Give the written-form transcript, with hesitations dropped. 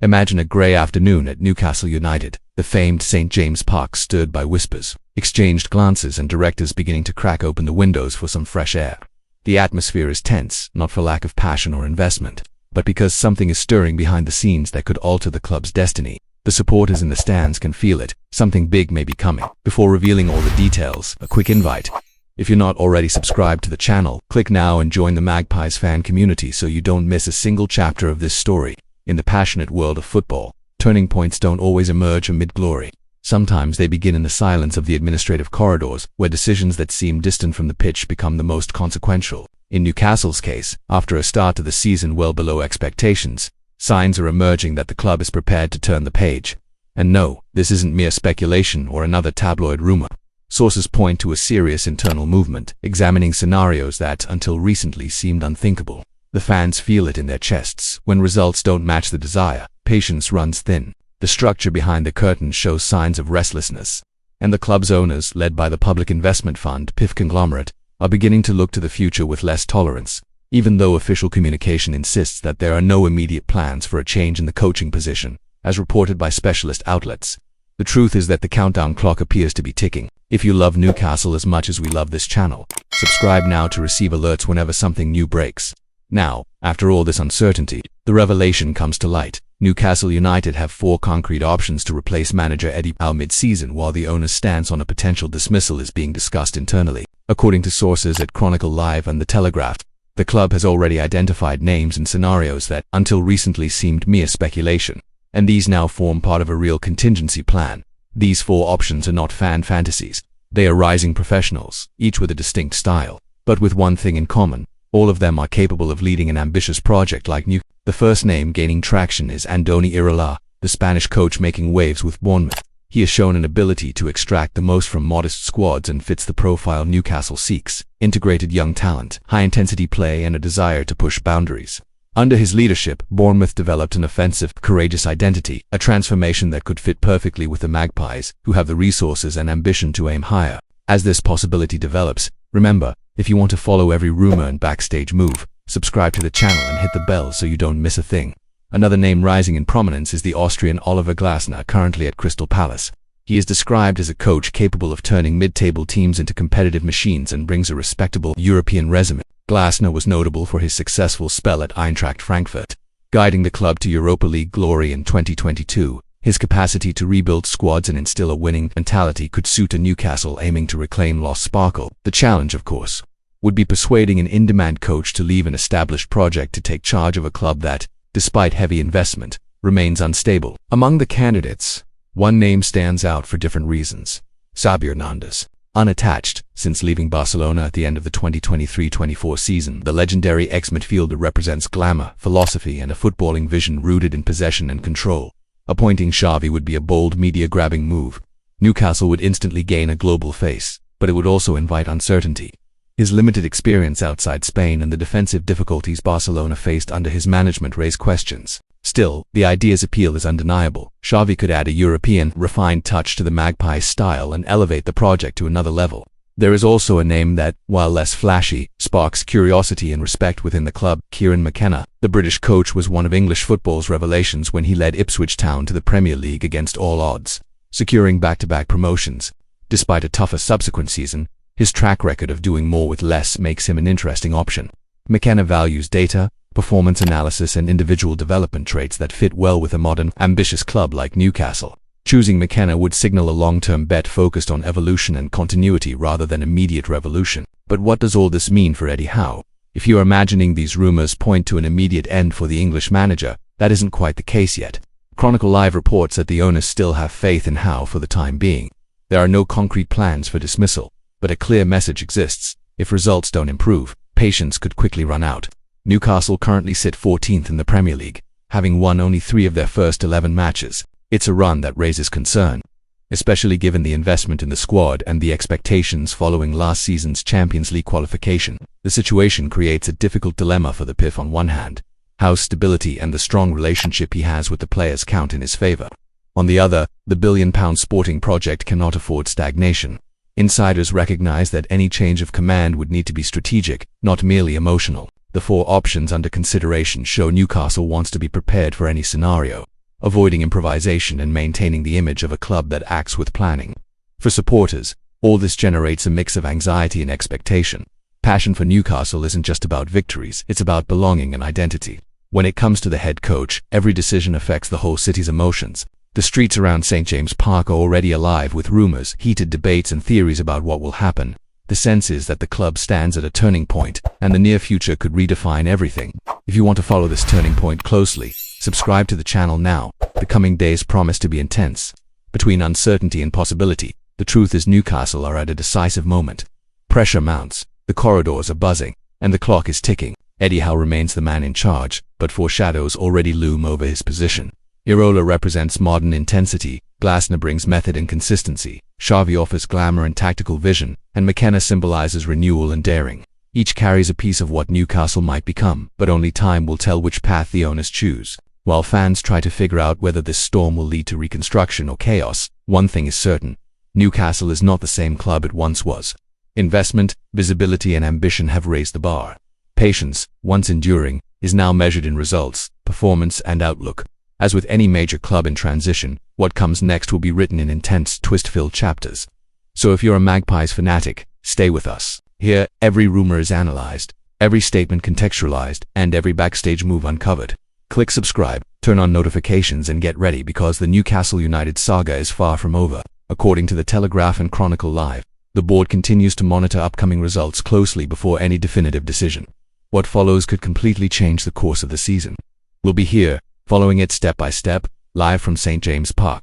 Imagine a grey afternoon at Newcastle United. The famed St. James Park stirred by whispers, exchanged glances, and directors beginning to crack open the windows for some fresh air. The atmosphere is tense, not for lack of passion or investment, but because something is stirring behind the scenes that could alter the club's destiny. The supporters in the stands can feel it. Something big may be coming. Before revealing all the details, a quick invite. If you're not already subscribed to the channel, click now and join the Magpies fan community so you don't miss a single chapter of this story. In the passionate world of football, turning points don't always emerge amid glory. Sometimes they begin in the silence of the administrative corridors, where decisions that seem distant from the pitch become the most consequential. In Newcastle's case, after a start to the season well below expectations, signs are emerging that the club is prepared to turn the page. And no, this isn't mere speculation or another tabloid rumor. Sources point to a serious internal movement, examining scenarios that, until recently, seemed unthinkable. The fans feel it in their chests. When results don't match the desire, patience runs thin. The structure behind the curtain shows signs of restlessness. And the club's owners, led by the public investment fund PIF conglomerate, are beginning to look to the future with less tolerance. Even though official communication insists that there are no immediate plans for a change in the coaching position, as reported by specialist outlets, the truth is that the countdown clock appears to be ticking. If you love Newcastle as much as we love this channel, subscribe now to receive alerts whenever something new breaks. Now, after all this uncertainty, the revelation comes to light. Newcastle United have 4 concrete options to replace manager Eddie Howe mid-season, while the owner's stance on a potential dismissal is being discussed internally. According to sources at Chronicle Live and The Telegraph, the club has already identified names and scenarios that, until recently, seemed mere speculation, and these now form part of a real contingency plan. These 4 options are not fan fantasies. They are rising professionals, each with a distinct style, but with one thing in common: all of them are capable of leading an ambitious project like Newcastle. The first name gaining traction is Andoni Iraola, the Spanish coach making waves with Bournemouth. He has shown an ability to extract the most from modest squads and fits the profile Newcastle seeks: integrated young talent, high-intensity play, and a desire to push boundaries. Under his leadership, Bournemouth developed an offensive, courageous identity, a transformation that could fit perfectly with the Magpies, who have the resources and ambition to aim higher. As this possibility develops, remember, if you want to follow every rumor and backstage move, subscribe to the channel and hit the bell so you don't miss a thing. Another name rising in prominence is the Austrian Oliver Glasner, currently at Crystal Palace. He is described as a coach capable of turning mid-table teams into competitive machines and brings a respectable European resume. Glasner was notable for his successful spell at Eintracht Frankfurt, guiding the club to Europa League glory in 2022. His capacity to rebuild squads and instill a winning mentality could suit a Newcastle aiming to reclaim lost sparkle. The challenge, of course, would be persuading an in-demand coach to leave an established project to take charge of a club that, despite heavy investment, remains unstable. Among the candidates, one name stands out for different reasons: Xabi Hernandez. Unattached since leaving Barcelona at the end of the 2023-24 season, the legendary ex-midfielder represents glamour, philosophy, and a footballing vision rooted in possession and control. Appointing Xavi would be a bold, media-grabbing move. Newcastle would instantly gain a global face, but it would also invite uncertainty. His limited experience outside Spain and the defensive difficulties Barcelona faced under his management raise questions. Still, the idea's appeal is undeniable. Xavi could add a European, refined touch to the Magpies' style and elevate the project to another level. There is also a name that, while less flashy, sparks curiosity and respect within the club: Kieran McKenna. The British coach was one of English football's revelations when he led Ipswich Town to the Premier League against all odds, securing back-to-back promotions. Despite a tougher subsequent season, his track record of doing more with less makes him an interesting option. McKenna values data, performance analysis, and individual development traits that fit well with a modern, ambitious club like Newcastle. Choosing McKenna would signal a long-term bet focused on evolution and continuity rather than immediate revolution. But what does all this mean for Eddie Howe? If you're imagining these rumors point to an immediate end for the English manager, that isn't quite the case yet. Chronicle Live reports that the owners still have faith in Howe for the time being. There are no concrete plans for dismissal, but a clear message exists: if results don't improve, patience could quickly run out. Newcastle currently sit 14th in the Premier League, having won only 3 of their first 11 matches. It's a run that raises concern, especially given the investment in the squad and the expectations following last season's Champions League qualification. The situation creates a difficult dilemma for the PIF. On one hand, Howe's stability and the strong relationship he has with the players count in his favour. On the other, the billion-pound sporting project cannot afford stagnation. Insiders recognize that any change of command would need to be strategic, not merely emotional. The 4 options under consideration show Newcastle wants to be prepared for any scenario. avoiding improvisation and maintaining the image of a club that acts with planning. For supporters, all this generates a mix of anxiety and expectation. Passion for Newcastle isn't just about victories, it's about belonging and identity. When it comes to the head coach, every decision affects the whole city's emotions. The streets around St. James Park are already alive with rumours, heated debates and theories about what will happen. The sense is that the club stands at a turning point, and the near future could redefine everything. If you want to follow this turning point closely, subscribe to the channel now. The coming days promise to be intense. Between uncertainty and possibility, the truth is Newcastle are at a decisive moment. Pressure mounts, the corridors are buzzing, and the clock is ticking. Eddie Howe remains the man in charge, but foreshadows already loom over his position. Irola represents modern intensity, Glasner brings method and consistency, Xavi offers glamour and tactical vision, and McKenna symbolizes renewal and daring. Each carries a piece of what Newcastle might become, but only time will tell which path the owners choose. While fans try to figure out whether this storm will lead to reconstruction or chaos, one thing is certain: Newcastle is not the same club it once was. Investment, visibility and ambition have raised the bar. Patience, once enduring, is now measured in results, performance and outlook. As with any major club in transition, what comes next will be written in intense, twist-filled chapters. So if you're a Magpies fanatic, stay with us. Here, every rumor is analyzed, every statement contextualized, and every backstage move uncovered. Click subscribe, turn on notifications and get ready because the Newcastle United saga is far from over. According to the Telegraph and Chronicle Live, the board continues to monitor upcoming results closely before any definitive decision. What follows could completely change the course of the season. We'll be here, following it step by step, live from St. James Park.